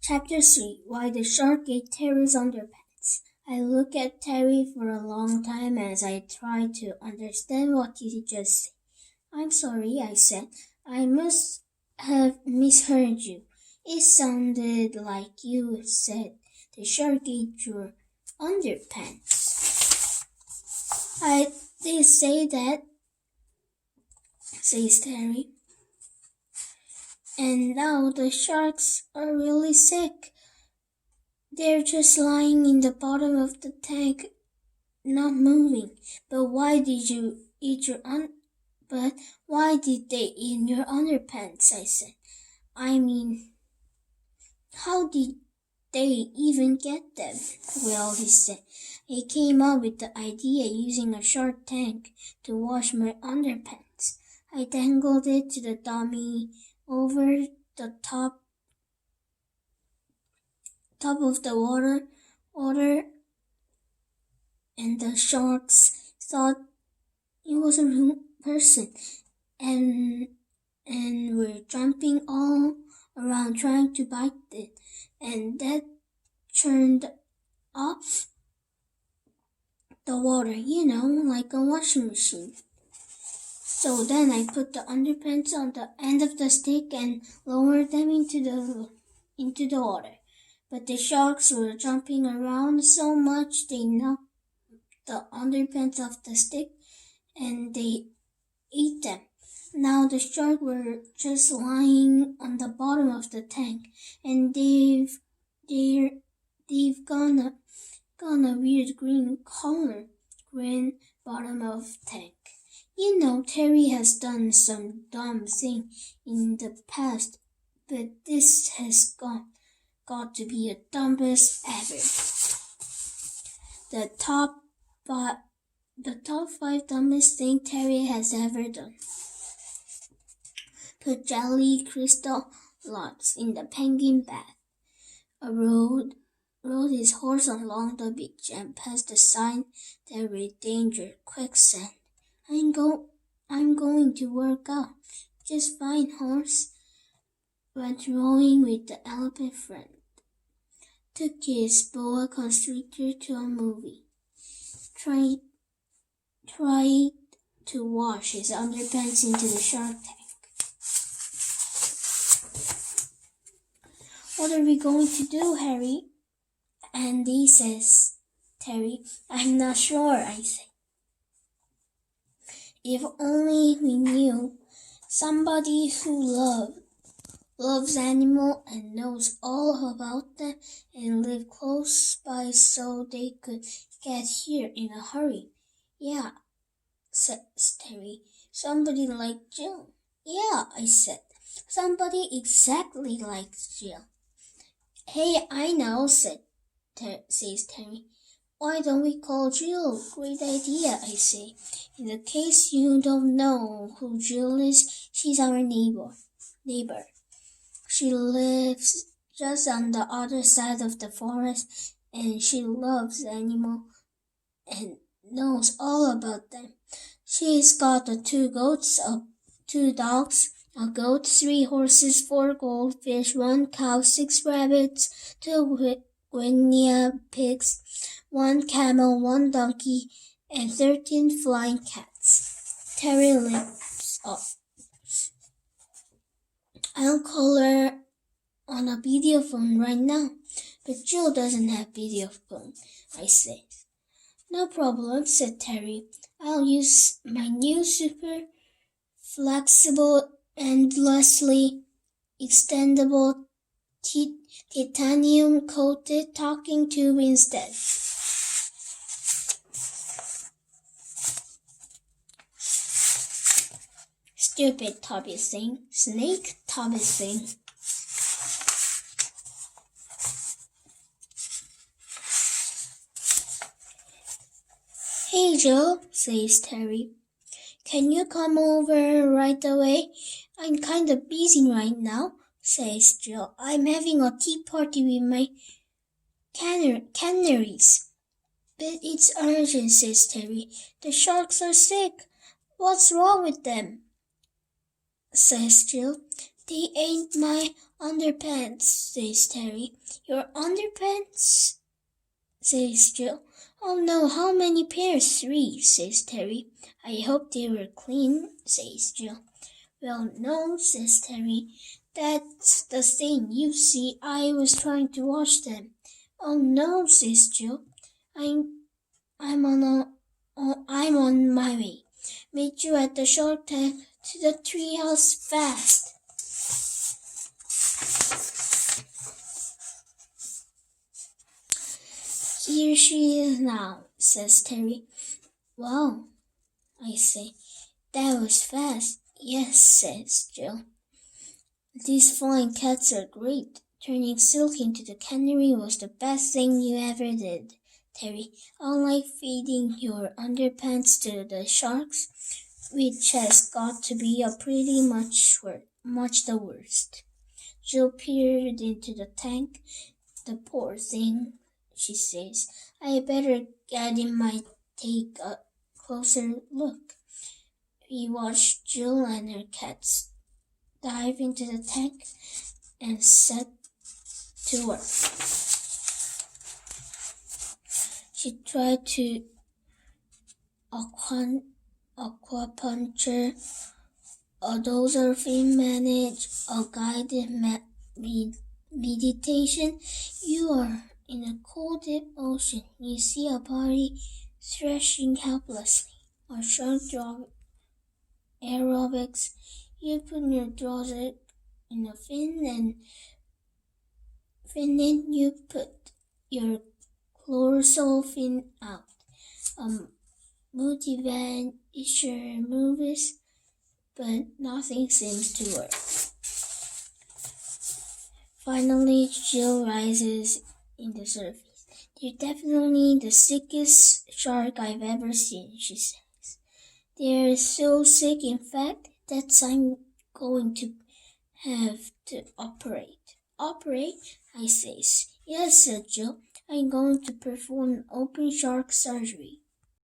Chapter 3 Why the Shark Ate Terry's Underpants. I looked at Terry for a long time as I tried to understand what he just said. I'm sorry, I said. I must have misheard you. It sounded like you said the shark ate your underpants. I did say that, says Terry. And now the sharks are really sick. They're just lying in the bottom of the tank, not moving. But why did you eat your But why did they eat your underpants? I said. I mean, how did they even get them? Well, he said. I came up with the idea using a shark tank to wash my underpants. I dangled it to the dummy over the top of the water, and the sharks thought it was a real person, and were jumping all around trying to bite it, and that turned off the water, like a washing machine. So then I put the underpants on the end of the stick and lowered them into the water. But the sharks were jumping around so much they knocked the underpants off the stick and they ate them. Now the sharks were just lying on the bottom of the tank, and they've gone a weird green bottom of tank. Terry has done some dumb thing in the past, but this has got to be the dumbest ever. The top 5 dumbest thing Terry has ever done. Put jelly crystal lots in the penguin bath. Rode his horse along the beach and passed the sign that read danger, quicksand. I'm going to work out. Just fine, horse. Went rowing with the elephant friend. Took his boa constrictor to a movie. Tried to wash his underpants into the shark tank. What are we going to do, Harry? Andy says. Terry, I'm not sure, I say. If only we knew somebody who loves animals and knows all about them and live close by so they could get here in a hurry. Yeah, says Terry. Somebody like Jill. Yeah, I said. Somebody exactly like Jill. Hey, I know, says Terry. Why don't we call Jill? Great idea, I say. In the case you don't know who Jill is, she's our neighbor. She lives just on the other side of the forest, and she loves animals and knows all about them. She's got 2 goats, 2 dogs, a goat, 3 horses, 4 goldfish, 1 cow, 6 rabbits, 2 guinea pigs, 1 camel, 1 donkey, and 13 flying cats. Terry lips up. I'll call her on a video phone right now. But Jill doesn't have video phone, I said. No problem, said Terry. I'll use my new super flexible, endlessly extendable titanium-coated talking tube instead. Stupid Toby thing. Snake Toby thing. Hey, Jill, says Terry. Can you come over right away? I'm kind of busy right now, says Jill. I'm having a tea party with my canaries. But it's urgent, says Terry. The sharks are sick. What's wrong with them? Says Jill. They ate my Underpants, says Terry. Your underpants? Says Jill. Oh no, how many pairs? 3, says Terry. I hope they were clean, says Jill. Well, no, says Terry. That's the thing. You see, I was trying to wash them. Oh no, says Jill. I'm on my way. Meet you at the shark tank to the treehouse fast. Here she is now, says Terry. Wow, I say. That was fast. Yes, says Jill. These flying cats are great. Turning Silk into the canary was the best thing you ever did, Terry. Unlike feeding your underpants to the sharks, which has got to be a pretty much the worst. Jill peered into the tank. The poor thing, she says. I better get him and take a closer look. We watched Jill and her cats dive into the tank and set to work. She tried to aquapuncture, a dozer fin manage, a guided meditation. You are in a cold deep ocean. You see a body thrashing helplessly. A shark drop aerobics. You put your dozer in a fin and then you put your chlorophyll fin out. Motivation movies, but nothing seems to work. Finally, Jill rises in the surface. They're definitely the sickest shark I've ever seen, she says. They're so sick, in fact, that I'm going to have to operate. Operate? I says. Yes, said Jill. I'm going to perform open shark surgery.